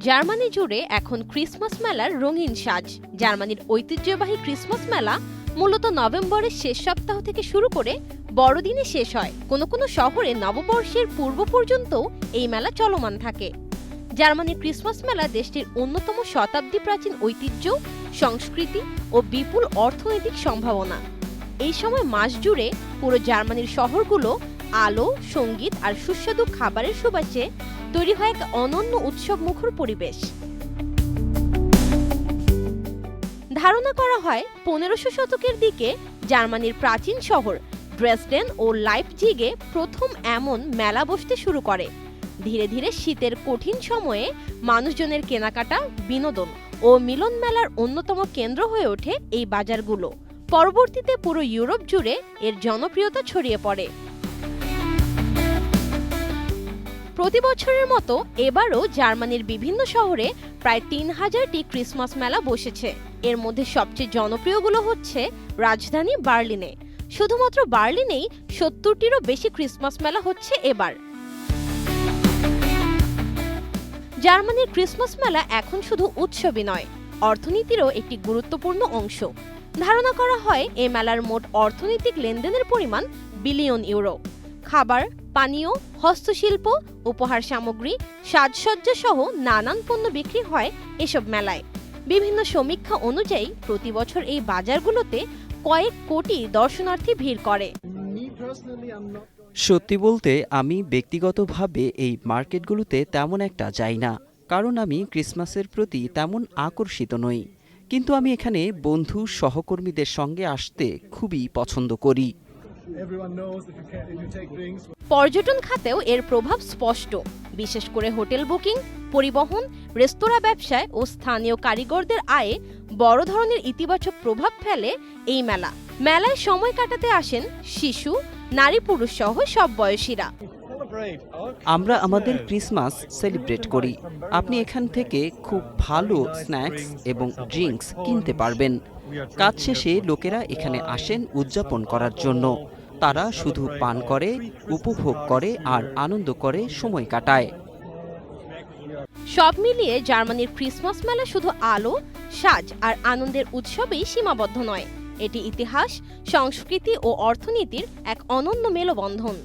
Germany জুড়ে এখন Christmas মেলার রঙিন সাজ। জার্মানির ঐতিহ্যবাহী ক্রিসমাস মেলা মূলত নভেম্বরের শেষ সপ্তাহ থেকে শুরু করে বড়দিনে শেষ হয়। কোনো কোনো শহরে নববর্ষের পূর্ব পর্যন্তও এই মেলা চলমান থাকে। জার্মানির ক্রিসমাস মেলা দেশটির অন্যতম শতাব্দী প্রাচীন ঐতিহ্য, সংস্কৃতি ও বিপুল অর্থনৈতিক সম্ভাবনা। এই সময় মাস জুড়ে পুরো জার্মানির শহরগুলো আলো, সঙ্গীত আর সুস্বাদু খাবারের সুবাসে তৈরি হয় এক অনন্য উৎসব মুখর পরিবেশ। ধারণা করা হয় 1500 শতকের দিকে জার্মানির প্রাচীন শহর ড্রেসডেন ও লাইপজিগে প্রথম এমন মেলা বসতে শুরু করে। ধীরে ধীরে শীতের কঠিন সময়ে মানুষজনের কেনাকাটা, বিনোদন ও মিলন মেলার অন্যতম কেন্দ্র হয়ে ওঠে এই বাজারগুলো। পরবর্তীতে পুরো ইউরোপ জুড়ে এর জনপ্রিয়তা ছড়িয়ে পড়ে। প্রতি বছরের মতো এবারও জার্মানির বিভিন্ন শহরে প্রায় 3000টি ক্রিসমাস মেলা বসেছে। এর মধ্যে সবচেয়ে জনপ্রিয়গুলো হচ্ছে রাজধানী বার্লিনে। শুধুমাত্র বার্লিনেই 70টিরও বেশি ক্রিসমাস মেলা হচ্ছে এবার। জার্মানির ক্রিসমাস মেলা এখন শুধু উৎসবই নয়, অর্থনীতিরও একটি গুরুত্বপূর্ণ অংশ। ধারণা করা হয় এই মেলার মোট অর্থনৈতিক লেনদেনের পরিমাণ বিলিয়ন ইউরো। খাবার, পানীয়, হস্তশিল্প, উপহার সামগ্রী, সাজসজ্জা সহ নানান পণ্য বিক্রি হয় এসব মেলায়। বিভিন্ন সমীক্ষা অনুযায়ী প্রতি বছর এই বাজারগুলোতে কয়েক কোটি দর্শনার্থী ভিড় করে। সত্যি বলতে আমি ব্যক্তিগতভাবে এই মার্কেটগুলোতে তেমন একটা যাই না, কারণ আমি ক্রিসমাসের প্রতি তেমন আকর্ষিত নই। কিন্তু আমি এখানে বন্ধু সহকর্মীদের সঙ্গে আসতে খুবই পছন্দ করি। পর্যটন খাতেও এর প্রভাব স্পষ্ট, বিশেষ করে হোটেল বুকিং, পরিবহন, রেস্তোরাঁ ব্যবসায় ও স্থানীয় কারিগরদের আয়ে বড় ধরনের ইতিবাচক প্রভাব ফেলে এই মেলা। মেলায় সময় কাটাতে আসেন শিশু, নারী, পুরুষ সহ সব বয়সীরা। আমরা আমাদের ক্রিসমাস সেলিব্রেট করি। আপনি এখান থেকে খুব ভালো স্ন্যাক্স এবং ড্রিঙ্কস কিনতে পারবেন। কাজ শেষে লোকেরা এখানে আসেন উদযাপন করার জন্য। তারা শুধু পান করে, উপভোগ করে আর আনন্দ করে সময় কাটায়। সব মিলিয়ে জার্মানির ক্রিসমাস মেলা শুধু আলো, সাজ আর আনন্দের উৎসবেই সীমাবদ্ধ নয়। এটি ইতিহাস, সংস্কৃতি ও অর্থনীতির এক অনন্য মেলবন্ধন।